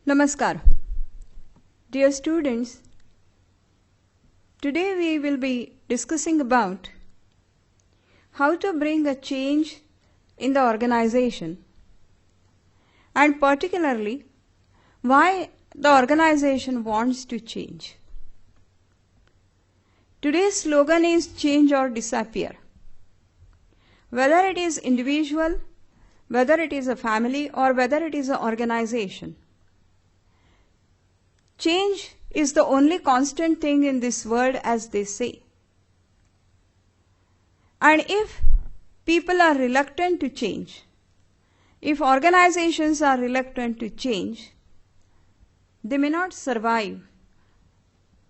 Namaskar. Dear students, today we will be discussing about how to bring a change in the organization and particularly why the organization wants to change. Today's slogan is change or disappear. Whether it is individual, whether it is a family or whether it is an organization, change is the only constant thing in this world, as they say. And if people are reluctant to change, if organizations are reluctant to change, they may not survive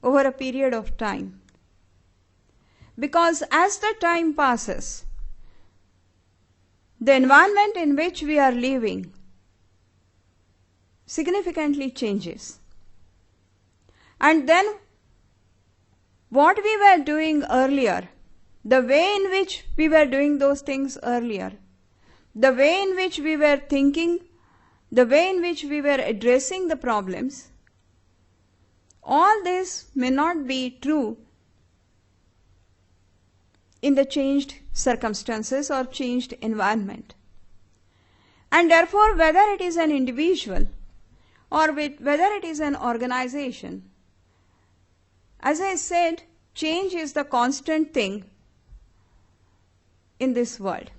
over a period of time. Because as the time passes, the environment in which we are living significantly changes. And then what we were doing earlier, the way in which we were doing those things earlier, the way in which we were thinking, the way in which we were addressing the problems, all this may not be true in the changed circumstances or changed environment. And therefore, whether it is an individual or whether it is an organization, as I said, change is the constant thing in this world.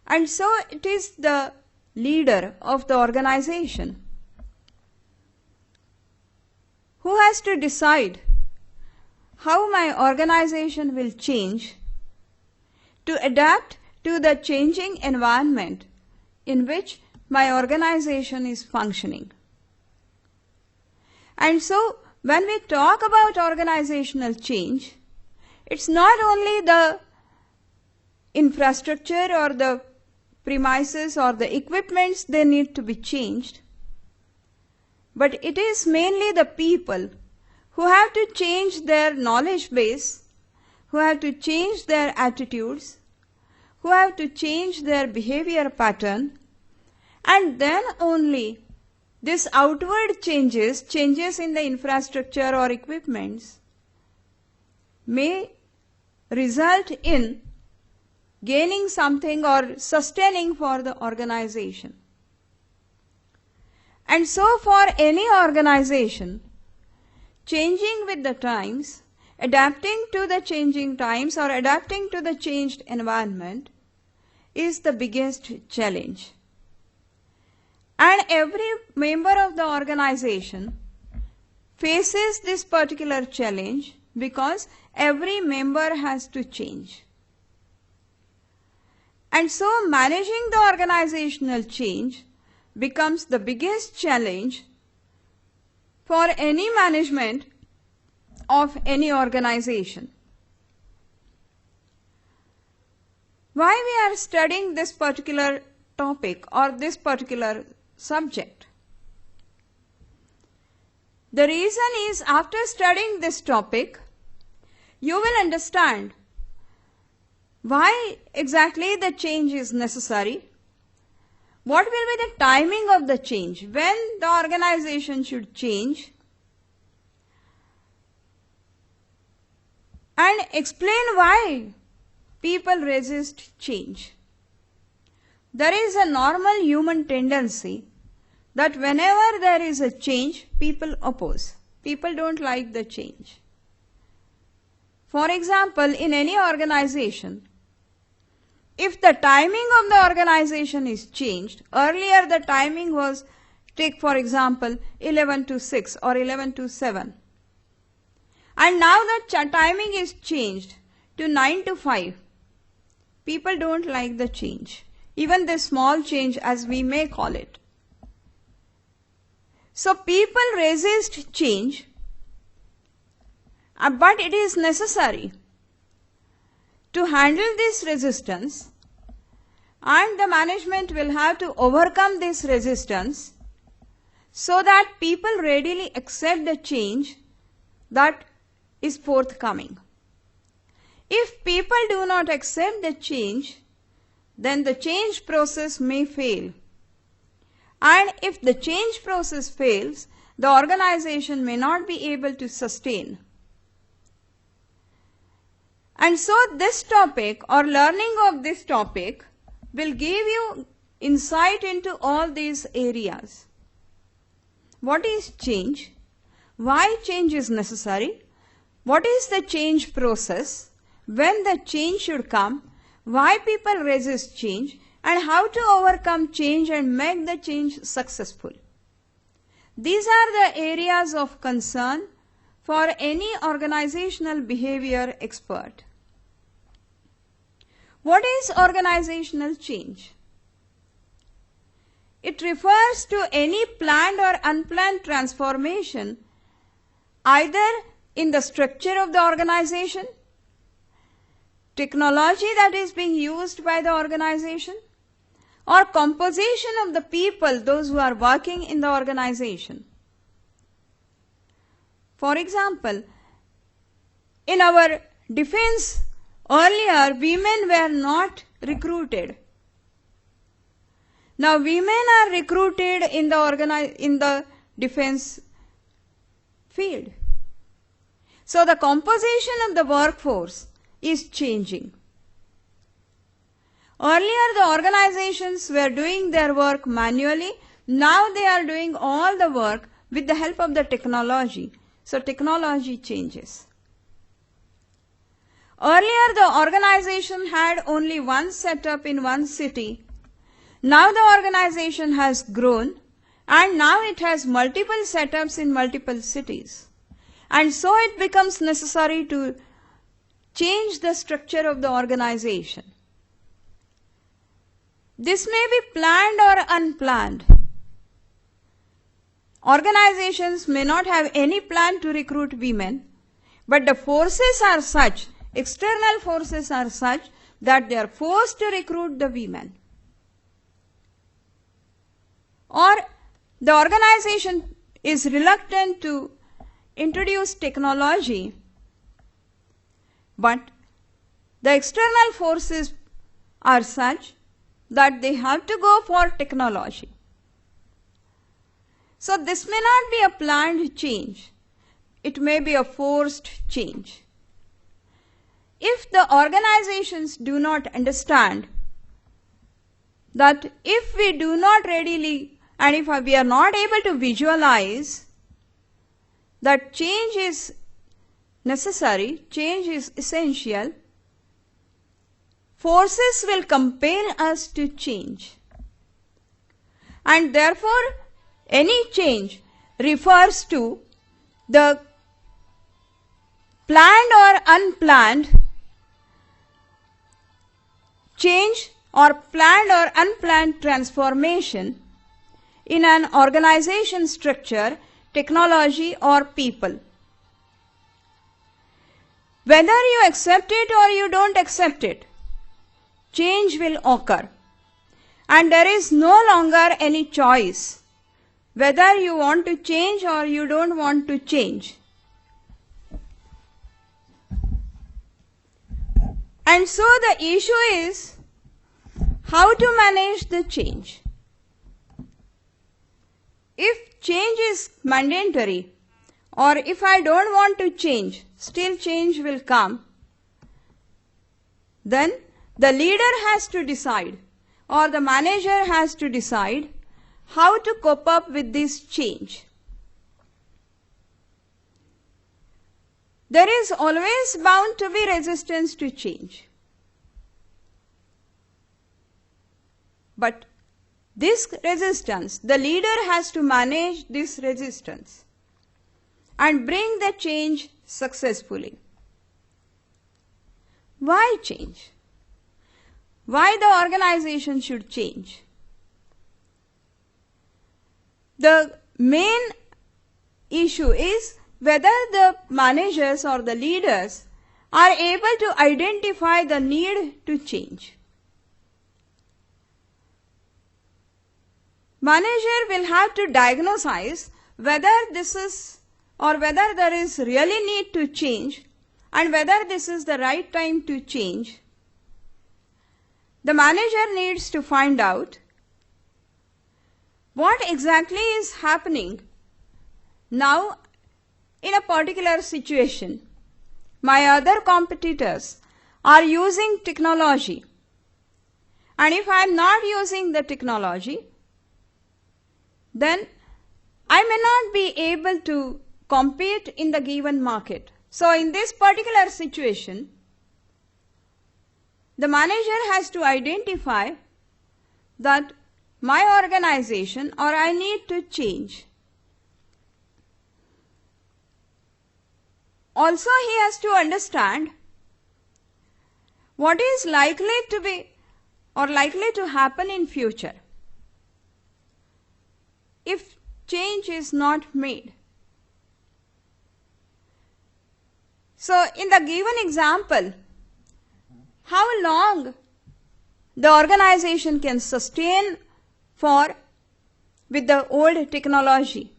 And so it is the leader of the organization who has to decide how my organization will change to adapt to the changing environment in which my organization is functioning. And so when we talk about organizational change, it's not only the infrastructure or the premises or the equipments they need to be changed, but it is mainly the people who have to change their knowledge base, who have to change their attitudes, who have to change their behavior pattern, and then only this outward changes in the infrastructure or equipments, may result in gaining something or sustaining for the organization. And so for any organization, changing with the times, adapting to the changing times or adapting to the changed environment is the biggest challenge. And every member of the organization faces this particular challenge because every member has to change. And so managing the organizational change becomes the biggest challenge for any management of any organization. Why we are studying this particular topic or this particular subject? The reason is, after studying this topic, you will understand why exactly the change is necessary, what will be the timing of the change, when the organization should change, and explain why people resist change. There is a normal human tendency that whenever there is a change, people oppose. People don't like the change. For example, in any organization, if the timing of the organization is changed, earlier the timing was, take for example, 11 to 6 or 11 to 7. And now the timing is changed to 9 to 5. People don't like the change, even the small change as we may call it. So people resist change, but it is necessary to handle this resistance, and the management will have to overcome this resistance so that people readily accept the change that is forthcoming. If people do not accept the change, then the change process may fail. And if the change process fails, the organization may not be able to sustain. And so this topic or learning of this topic will give you insight into all these areas. What is change? Why change is necessary? What is the change process? When the change should come? Why people resist change? And how to overcome change and make the change successful. These are the areas of concern for any organizational behavior expert. What is organizational change? It refers to any planned or unplanned transformation either in the structure of the organization, technology that is being used by the organization, or composition of the people, those who are working in the organization. For example, in our defense, earlier women were not recruited. Now women are recruited in the defense field. So the composition of the workforce is changing. Earlier the organizations were doing their work manually. Now they are doing all the work with the help of the technology. So technology changes. Earlier the organization had only one setup in one city. Now the organization has grown and now it has multiple setups in multiple cities. And so it becomes necessary to change the structure of the organization. This may be planned or unplanned. Organizations may not have any plan to recruit women, but the forces are such, external forces are such that they are forced to recruit the women. Or the organization is reluctant to introduce technology, but the external forces are such that they have to go for technology. So this may not be a planned change. It may be a forced change. If the organizations do not understand that if we do not readily and if we are not able to visualize that change is necessary, change is essential, forces will compel us to change. And therefore, any change refers to the planned or unplanned change or planned or unplanned transformation in an organization structure, technology or people. Whether you accept it or you don't accept it, change will occur. And there is no longer any choice whether you want to change or you don't want to change. And so the issue is how to manage the change. If change is mandatory, or if I don't want to change, still change will come, then the leader has to decide, or the manager has to decide how to cope up with this change. There is always bound to be resistance to change. But this resistance, the leader has to manage this resistance and bring the change successfully. Why change? Why the organization should change? The main issue is whether the managers or the leaders are able to identify the need to change. Manager will have to diagnose whether this is or whether there is really need to change and whether this is the right time to change. The manager needs to find out what exactly is happening now in a particular situation. My other competitors are using technology, and if I am not using the technology, then I may not be able to compete in the given market. So in this particular situation, the manager has to identify that my organization or I need to change. Also, he has to understand what is likely to be or likely to happen in future if change is not made. So, in the given example, how long the organization can sustain for with the old technology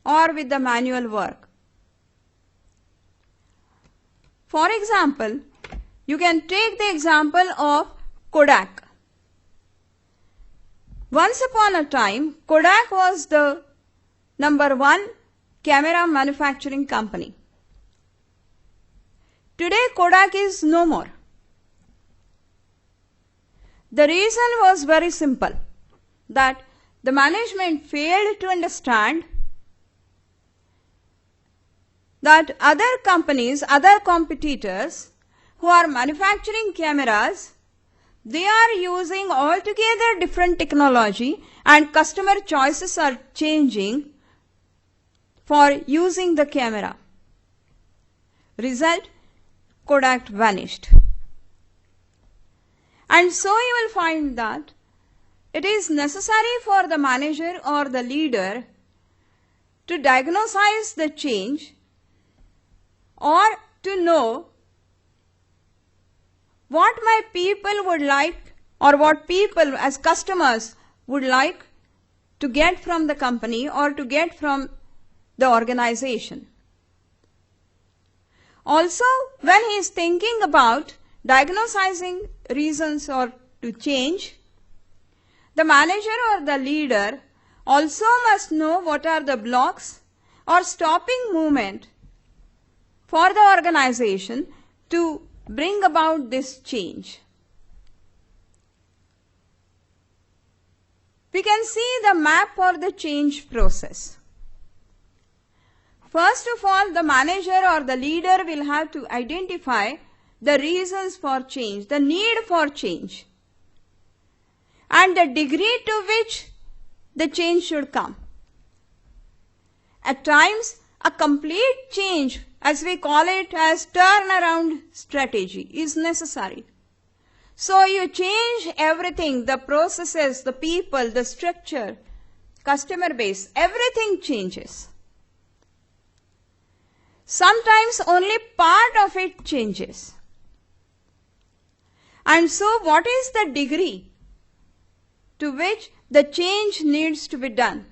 or with the manual work. For example, you can take the example of Kodak. Once upon a time, Kodak was the #1 camera manufacturing company. Today, Kodak is no more. The reason was very simple, that the management failed to understand that other companies, other competitors who are manufacturing cameras, they are using altogether different technology and customer choices are changing for using the camera. Result, Kodak vanished. And so you will find that it is necessary for the manager or the leader to diagnose the change or to know what my people would like or what people as customers would like to get from the company or to get from the organization. Also, when he is thinking about diagnosing reasons or to change, the manager or the leader also must know what are the blocks or stopping movement for the organization to bring about this change. We can see the map for the change process. First of all, the manager or the leader will have to identify the reasons for change, the need for change, and the degree to which the change should come. At times, a complete change, as we call it as turnaround strategy, is necessary. So you change everything, the processes, the people, the structure, customer base, everything changes. Sometimes only part of it changes. And so what is the degree to which the change needs to be done?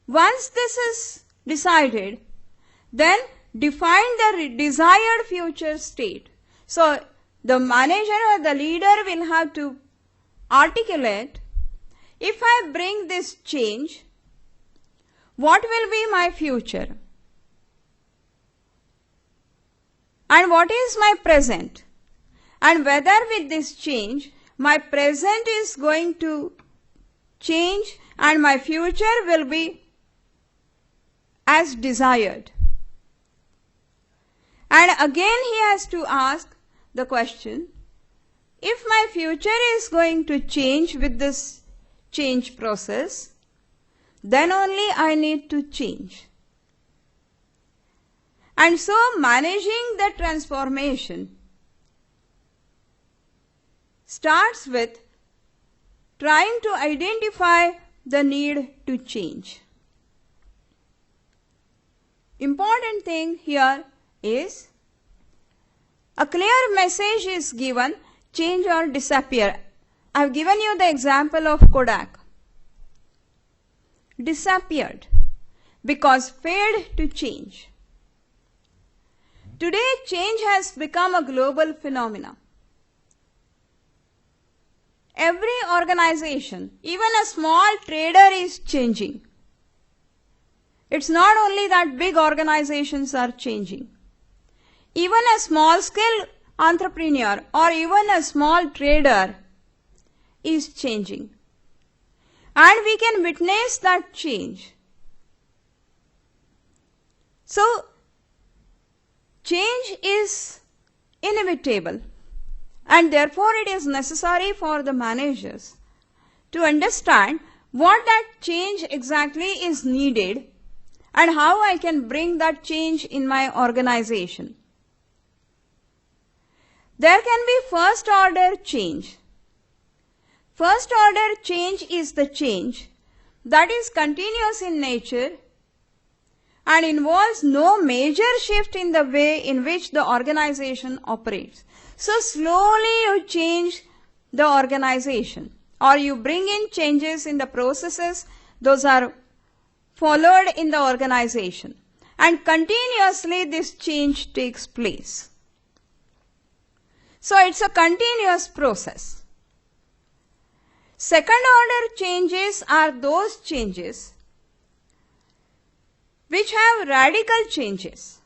Once this is decided, then define the desired future state. So the manager or the leader will have to articulate, if I bring this change, what will be my future? And what is my present? And whether with this change, my present is going to change and my future will be as desired. And again he has to ask the question, if my future is going to change with this change process, then only I need to change. And so managing the transformation starts with trying to identify the need to change. Important thing here is a clear message is given, change or disappear. I have given you the example of Kodak. Disappeared because failed to change. Today, change has become a global phenomenon. every organization, even a small trader is changing. It's not only that big organizations are changing. Even a small scale entrepreneur or even a small trader is changing. And we can witness that change. So, change is inevitable, and therefore it is necessary for the managers to understand what that change exactly is needed and how I can bring that change in my organization. There can be first order change. First order change is the change that is continuous in nature and involves no major shift in the way in which the organization operates. So slowly you change the organization or you bring in changes in the processes, those are followed in the organization, and continuously this change takes place. So it's a continuous process. Second order changes are those changes which have radical changes.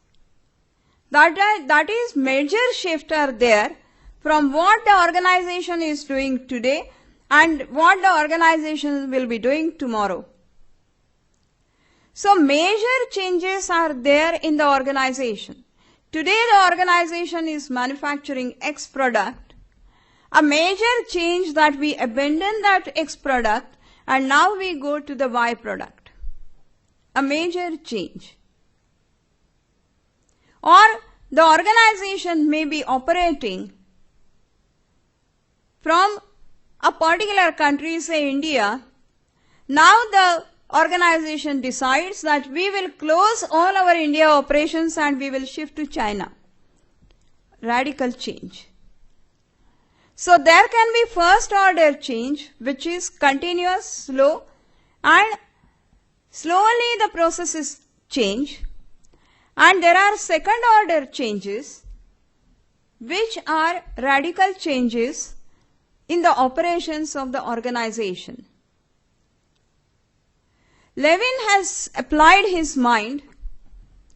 That is, major shifts are there from what the organization is doing today and what the organization will be doing tomorrow. So major changes are there in the organization. Today the organization is manufacturing X product. A major change that we abandon that X product and now we go to the Y product. A major change. Or the organization may be operating from a particular country, say India. Now the organization decides that we will close all our India operations and we will shift to China. Radical change. So there can be first order change which is continuous, slow, and slowly the processes change. And there are second order changes which are radical changes in the operations of the organization. Levin has applied his mind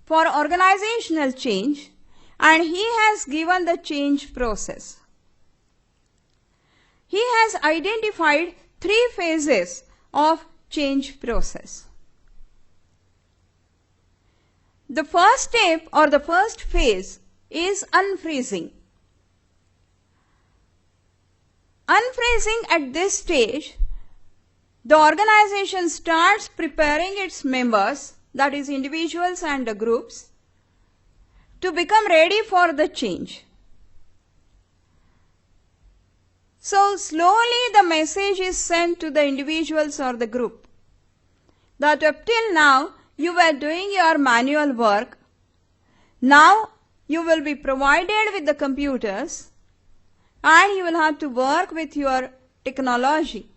for organizational change and he has given the change process. He has identified 3 phases of change process. The first step or the first phase is unfreezing. Unfreezing at this stage, the organization starts preparing its members, that is individuals and the groups, to become ready for the change. So slowly the message is sent to the individuals or the group that up till now you were doing your manual work. Now you will be provided with the computers and you will have to work with your technology.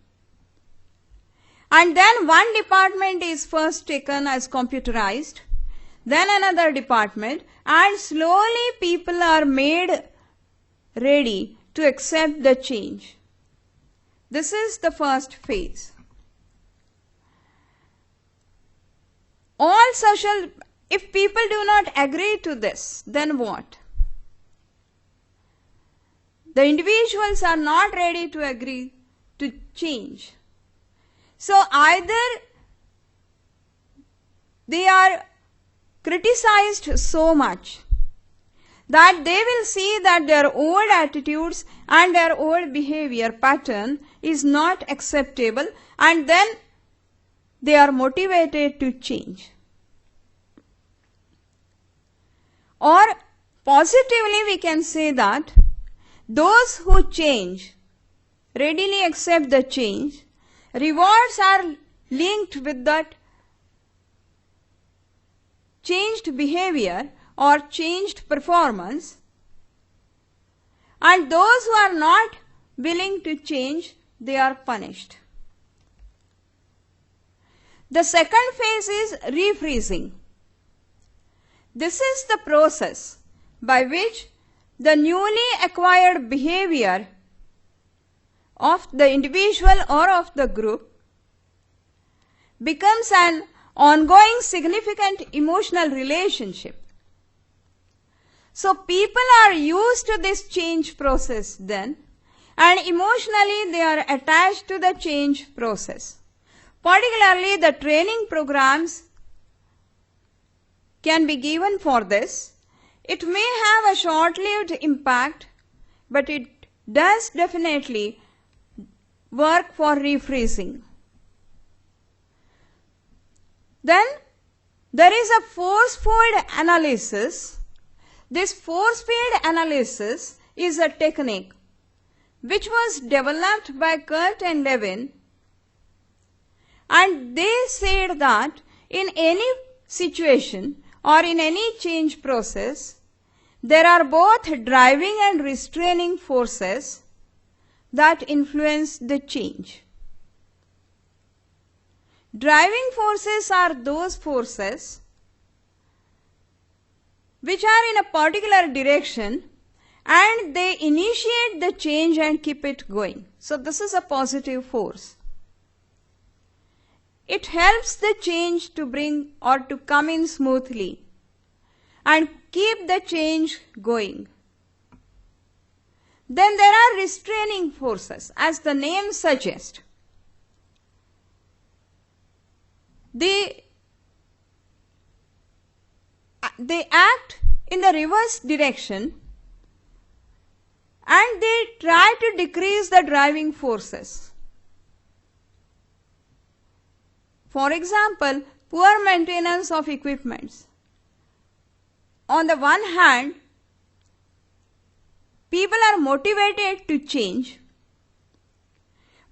And then one department is first taken as computerized, then another department, and slowly people are made ready to accept the change. This is the first phase. If people do not agree to this, then what? The individuals are not ready to agree to change. So either they are criticized so much that they will see that their old attitudes and their old behavior pattern is not acceptable, and then they are motivated to change. Or positively we can say that those who change, readily accept the change, rewards are linked with that changed behavior or changed performance, and those who are not willing to change, they are punished. The second phase is refreezing. This is the process by which the newly acquired behavior of the individual or of the group becomes an ongoing significant emotional relationship. So people are used to this change process then, and emotionally they are attached to the change process. Particularly the training programs can be given for this. It may have a short-lived impact, but it does definitely work for refreezing. Then there is a force-field analysis. This force-field analysis is a technique which was developed by Kurt and Levin, and they said that in any situation or in any change process, there are both driving and restraining forces that influence the change. Driving forces are those forces which are in a particular direction and they initiate the change and keep it going. So this is a positive force. It helps the change to bring or to come in smoothly and keep the change going. Then there are restraining forces, as the name suggests. They act in the reverse direction and they try to decrease the driving forces. For example, poor maintenance of equipments. On the one hand, people are motivated to change,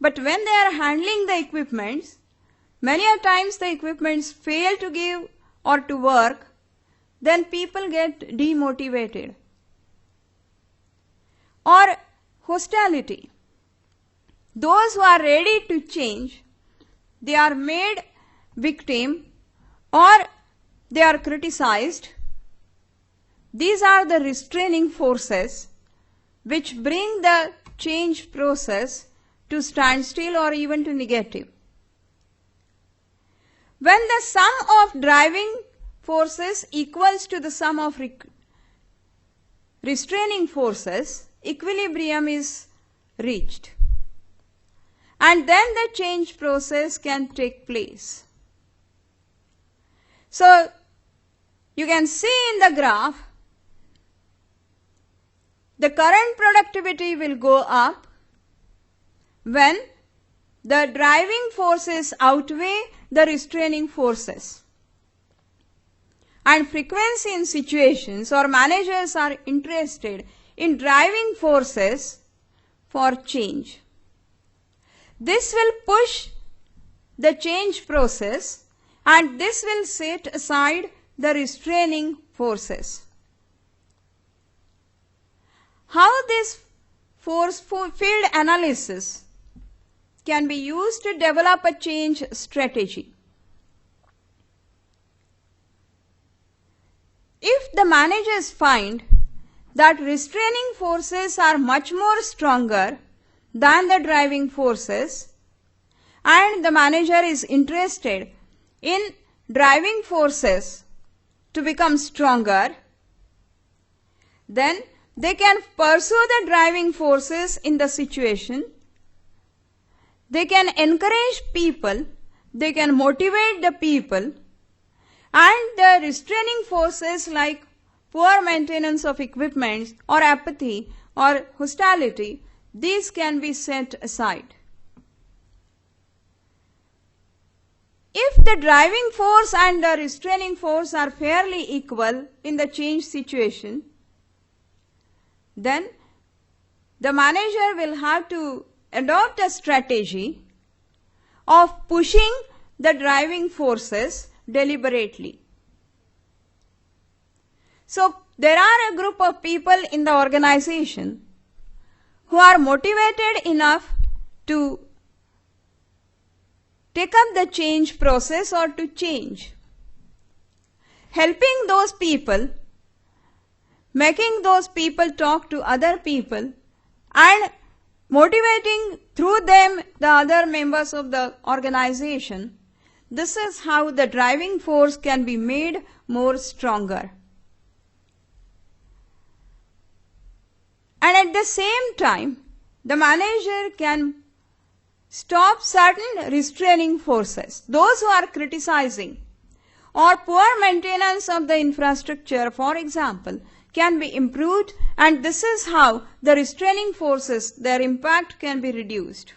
but when they are handling the equipments, many a times the equipments fail to give or to work, then people get demotivated. Or hostility. Those who are ready to change, they are made victim or they are criticized. These are the restraining forces which bring the change process to standstill or even to negative. When the sum of driving forces equals to the sum of restraining forces, equilibrium is reached. And then the change process can take place. So, you can see in the graph, the current productivity will go up when the driving forces outweigh the restraining forces. And frequency in situations or managers are interested in driving forces for change. This will push the change process and this will set aside the restraining forces. How this force field analysis can be used to develop a change strategy? If the managers find that restraining forces are much more stronger than the driving forces and the manager is interested in driving forces to become stronger, then they can pursue the driving forces in the situation. They can encourage people, they can motivate the people, and the restraining forces like poor maintenance of equipment or apathy or hostility, these can be set aside. If the driving force and the restraining force are fairly equal in the change situation, then the manager will have to adopt a strategy of pushing the driving forces deliberately. So, there are a group of people in the organization who are motivated enough to take up the change process or to change. Helping those people, making those people talk to other people and motivating through them the other members of the organization. This is how the driving force can be made more stronger. And at the same time, the manager can stop certain restraining forces. Those who are criticizing or poor maintenance of the infrastructure, for example, can be improved, and this is how the restraining forces, their impact can be reduced.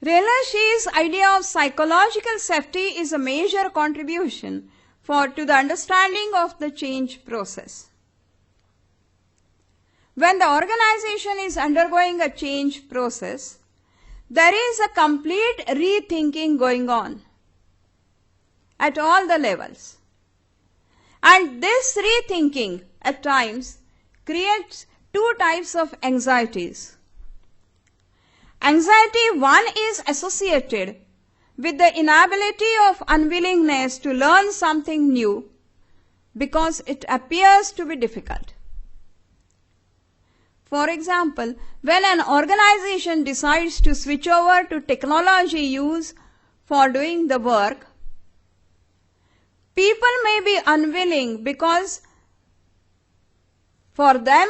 Relash's idea of psychological safety is a major contribution to the understanding of the change process. When the organization is undergoing a change process, there is a complete rethinking going on at all the levels. And this rethinking at times creates two types of anxieties. Anxiety 1 is associated with the inability of unwillingness to learn something new because it appears to be difficult. For example, when an organization decides to switch over to technology use for doing the work, people may be unwilling because for them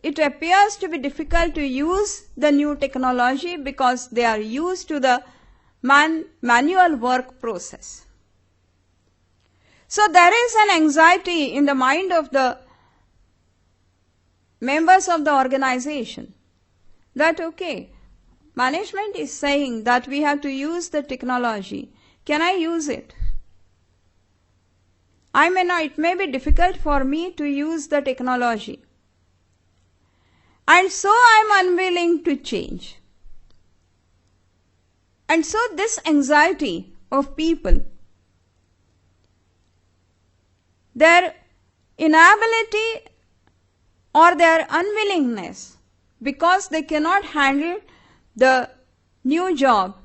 it appears to be difficult to use the new technology because they are used to the manual work process. So there is an anxiety in the mind of the members of the organization that, okay, management is saying that we have to use the technology. Can I use it? I may not, it may be difficult for me to use the technology. And so I am unwilling to change. And so this anxiety of people, their inability or their unwillingness because they cannot handle the new job,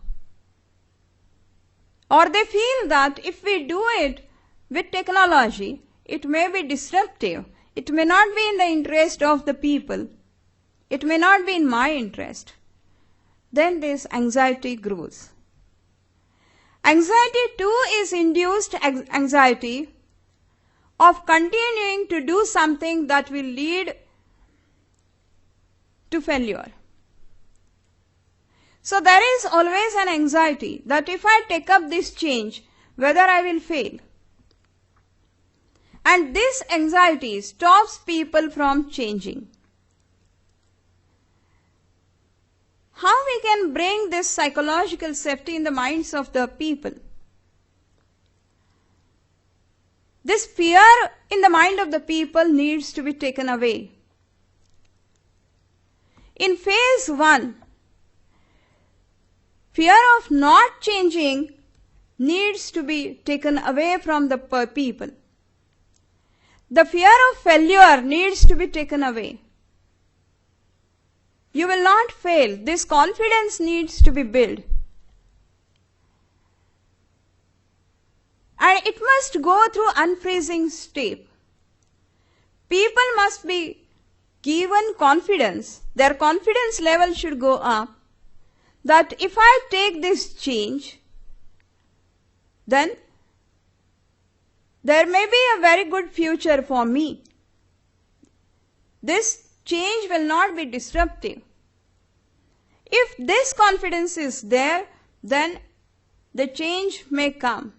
or they feel that if we do it with technology, it may be disruptive, it may not be in the interest of the people, it may not be in my interest, then this anxiety grows. Anxiety 2 is induced anxiety of continuing to do something that will lead to failure. So there is always an anxiety that if I take up this change, whether I will fail. And this anxiety stops people from changing. How we can bring this psychological safety in the minds of the people? This fear in the mind of the people needs to be taken away. In phase 1, fear of not changing needs to be taken away from the people. The fear of failure needs to be taken away. You will not fail. This confidence needs to be built. And it must go through unfreezing step. People must be given confidence. Their confidence level should go up. That if I take this change, then there may be a very good future for me. This change will not be disruptive. If this confidence is there, then the change may come.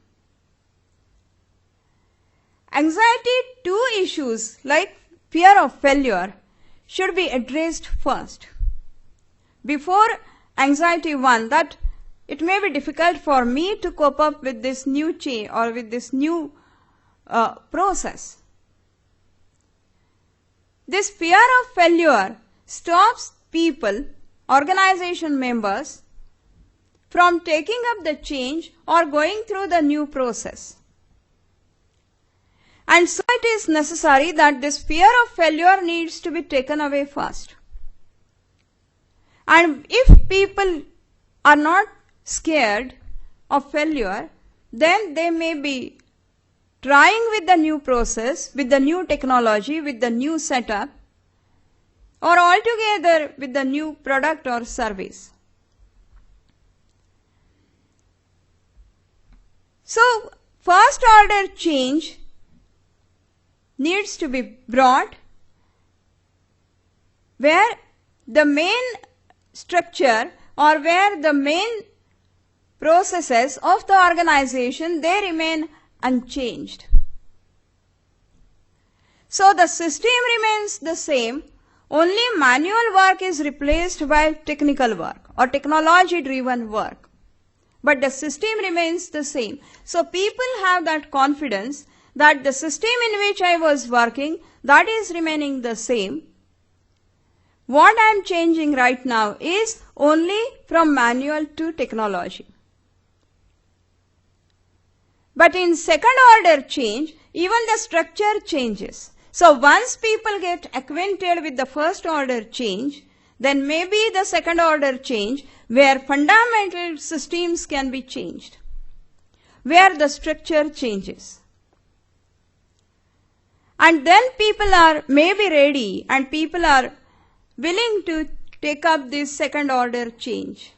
Anxiety 2 issues like fear of failure should be addressed first. Before anxiety 1, that it may be difficult for me to cope up with this new change or with this new process. This fear of failure stops people, organization members, from taking up the change or going through the new process. And so it is necessary that this fear of failure needs to be taken away first. And if people are not scared of failure, then they may be trying with the new process, with the new technology, with the new setup. or altogether with the new product or service. So, first order change needs to be brought where the main structure or where the main processes of the organization, they remain unchanged. So the system remains the same, only manual work is replaced by technical work or technology driven work. But the system remains the same. So people have that confidence that the system in which I was working, that is remaining the same. What I am changing right now is only from manual to technology. But in second order change, even the structure changes. So once people get acquainted with the first order change, then maybe the second order change where fundamental systems can be changed, where the structure changes. And then people are maybe ready and people are willing to take up this second order change.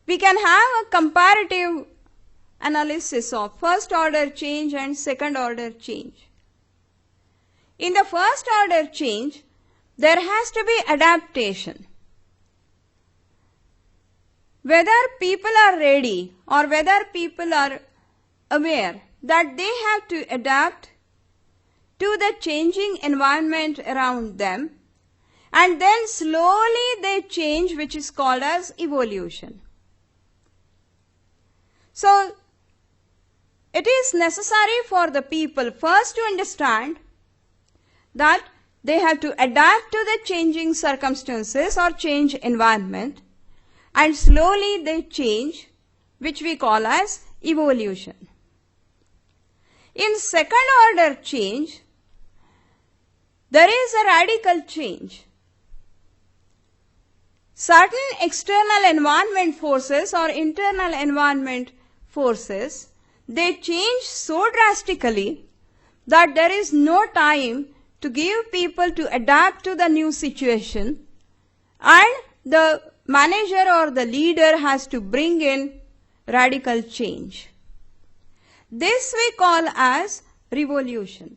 We can have a comparative analysis of first order change and second order change. In the first order change, there has to be adaptation. Whether people are ready or whether people are aware that they have to adapt to the changing environment around them, and then slowly they change, which is called as evolution. So, it is necessary for the people first to understand that they have to adapt to the changing circumstances or change environment, and slowly they change, which we call as evolution. In second order change, there is a radical change. Certain external environment forces or internal environment forces, they change so drastically that there is no time to give people to adapt to the new situation, and the manager or the leader has to bring in radical change. This we call as revolution.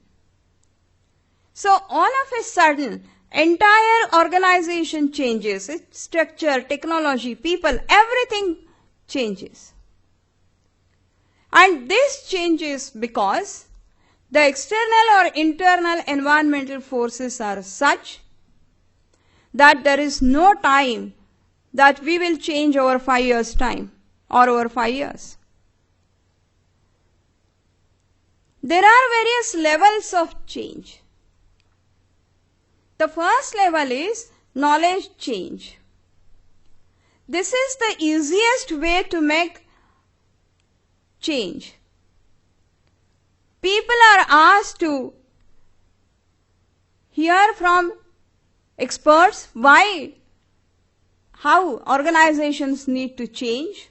So all of a sudden, entire organization changes, its structure, technology, people, everything changes. And this changes because the external or internal environmental forces are such that there is no time that we will change over 5 years' time or over 5 years. There are various levels of change. The first level is knowledge change. This is the easiest way to make change. People are asked to hear from experts how organizations need to change,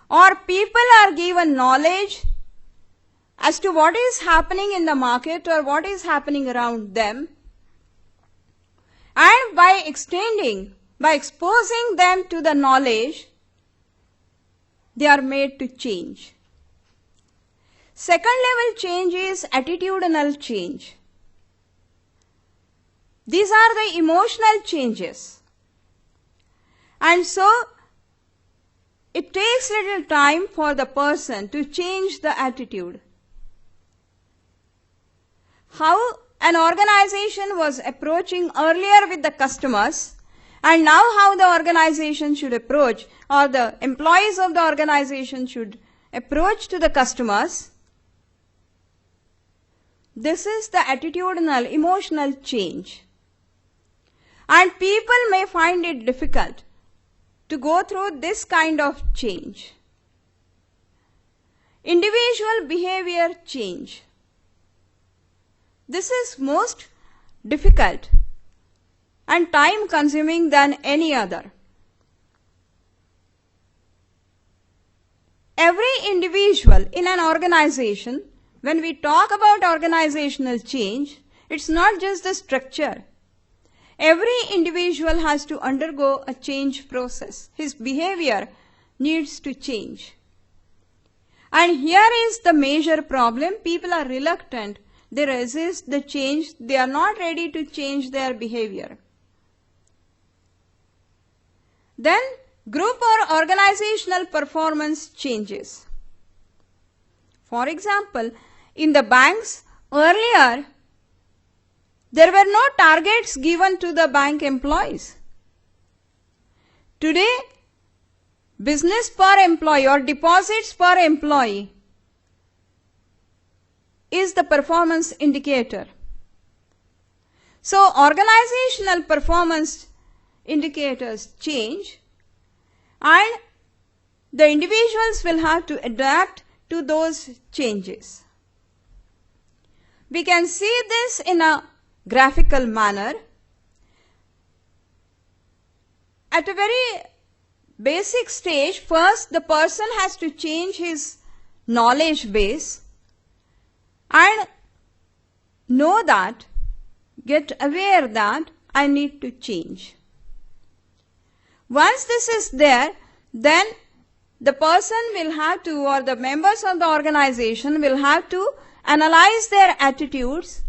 or people are given knowledge as to what is happening in the market or what is happening around them, and by exposing them to the knowledge, they are made to change. Second level change is attitudinal change. These are the emotional changes. And so, it takes little time for the person to change the attitude. How an organization was approaching earlier with the customers, and now how the organization should approach, or the employees of the organization should approach to the customers. This is the attitudinal, emotional change. And people may find it difficult to go through this kind of change. Individual behavior change. This is most difficult and time consuming than any other. Every individual in an organization when we talk about organizational change, it's not just the structure. Every individual has to undergo a change process. His behavior needs to change. And here is the major problem. People are reluctant. They resist the change. They are not ready to change their behavior. Then, group or organizational performance changes. For example, in the banks, earlier, there were no targets given to the bank employees. Today, business per employee or deposits per employee is the performance indicator. So, organizational performance indicators change and the individuals will have to adapt to those changes. We can see this in a graphical manner. At a very basic stage, first the person has to change his knowledge base and know that, get aware that I need to change. Once this is there, then the person will have to, or the members of the organization will have to analyze their attitudes,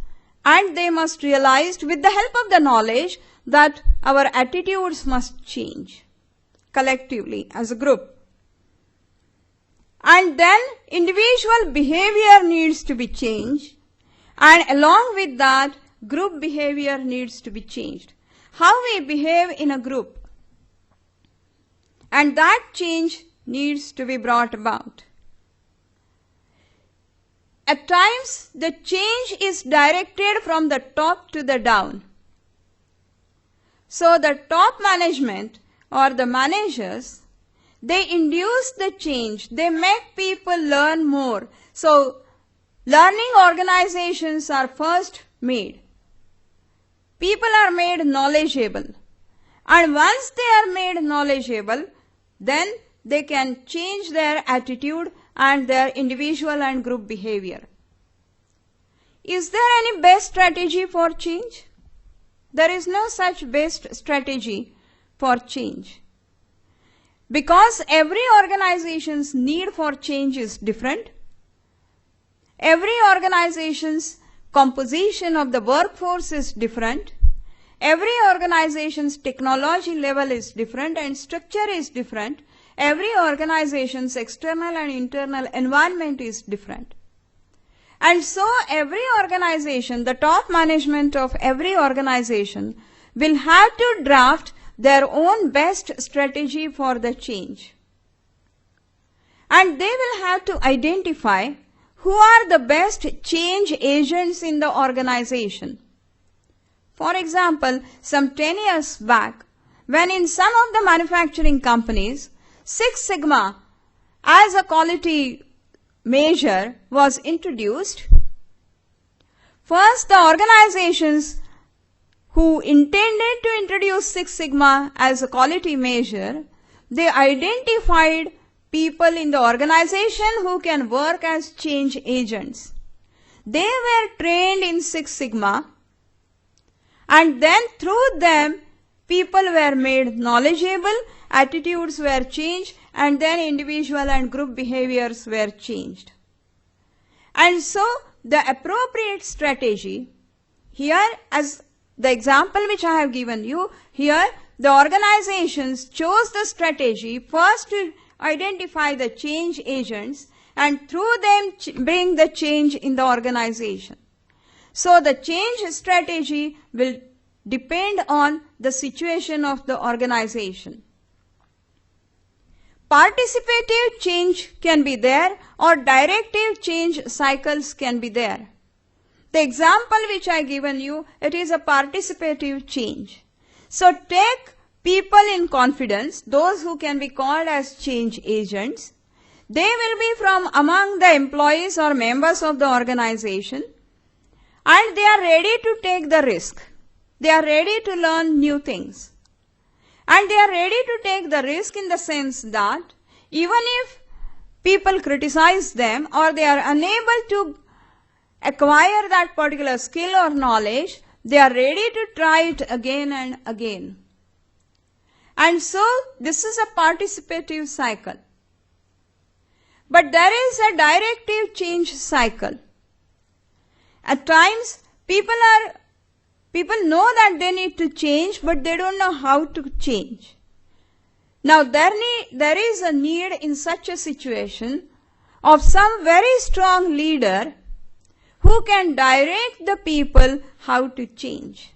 and they must realize with the help of the knowledge that our attitudes must change collectively as a group. And then individual behavior needs to be changed, and along with that group behavior needs to be changed. How we behave in a group, and that change needs to be brought about. At times, the change is directed from the top to the down. So the top management or the managers, they induce the change. They make people learn more. So learning organizations are first made. People are made knowledgeable. And once they are made knowledgeable, then they can change their attitude and their individual and group behavior. Is there any best strategy for change? There is no such best strategy for change. Because every organization's need for change is different. Every organization's composition of the workforce is different. Every organization's technology level is different and structure is different. Every organization's external and internal environment is different. And so every organization, the top management of every organization will have to draft their own best strategy for the change. And they will have to identify who are the best change agents in the organization. For example, some 10 years back, when in some of the manufacturing companies, Six Sigma as a quality measure was introduced, first the organizations who intended to introduce Six Sigma as a quality measure, they identified people in the organization who can work as change agents. They were trained in Six Sigma, and then through them people were made knowledgeable, attitudes were changed, and then individual and group behaviors were changed. And so the appropriate strategy here, as the example which I have given you, here the organizations chose the strategy first to identify the change agents and through them bring the change in the organization. So the change strategy will depend on the situation of the organization. Participative change can be there or directive change cycles can be there. The example which I given you, it is a participative change. So take people in confidence, those who can be called as change agents. They will be from among the employees or members of the organization, and they are ready to take the risk. They are ready to learn new things. And they are ready to take the risk in the sense that even if people criticize them or they are unable to acquire that particular skill or knowledge, they are ready to try it again and again. And so this is a participative cycle. But there is a directive change cycle. At times, people know that they need to change, but they don't know how to change. Now, there is a need in such a situation of some very strong leader who can direct the people how to change.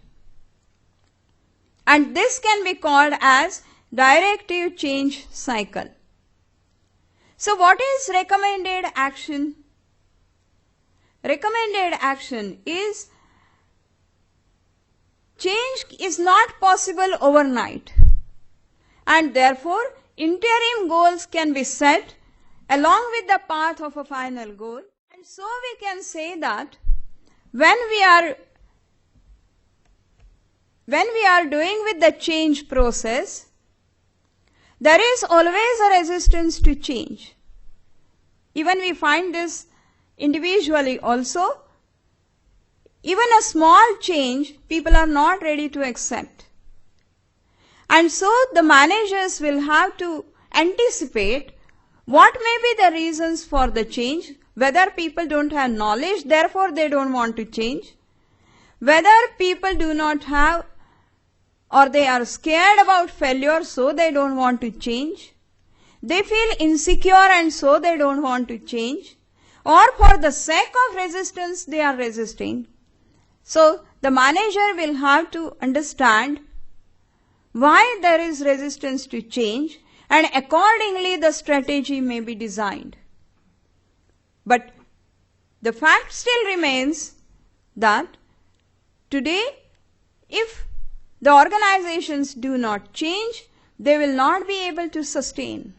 And this can be called as directive change cycle. So what is recommended action? Recommended action is change is not possible overnight, and therefore interim goals can be set along with the path of a final goal. And so we can say that when we are doing with the change process, there is always a resistance to change. Even we find this individually also. Even a small change, people are not ready to accept. And so the managers will have to anticipate what may be the reasons for the change, whether people don't have knowledge, therefore they don't want to change, whether people do not have or they are scared about failure, so they don't want to change, they feel insecure and so they don't want to change, or for the sake of resistance they are resisting. So the manager will have to understand why there is resistance to change, and accordingly the strategy may be designed. But the fact still remains that today, if the organizations do not change, they will not be able to sustain.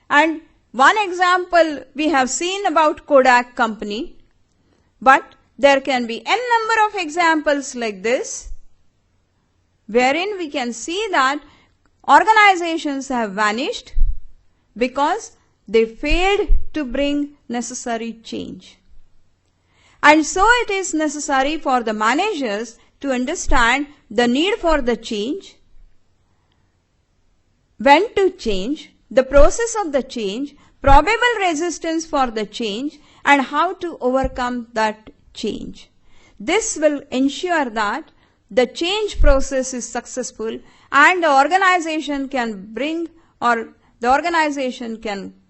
And one example we have seen about Kodak company, but there can be n number of examples like this, wherein we can see that organizations have vanished because they failed to bring necessary change. And so it is necessary for the managers to understand the need for the change, when to change, the process of the change, probable resistance for the change, and how to overcome that change. This will ensure that the change process is successful and the organization can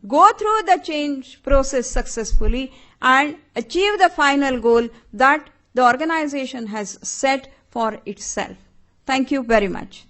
go through the change process successfully and achieve the final goal that the organization has set for itself. Thank you very much.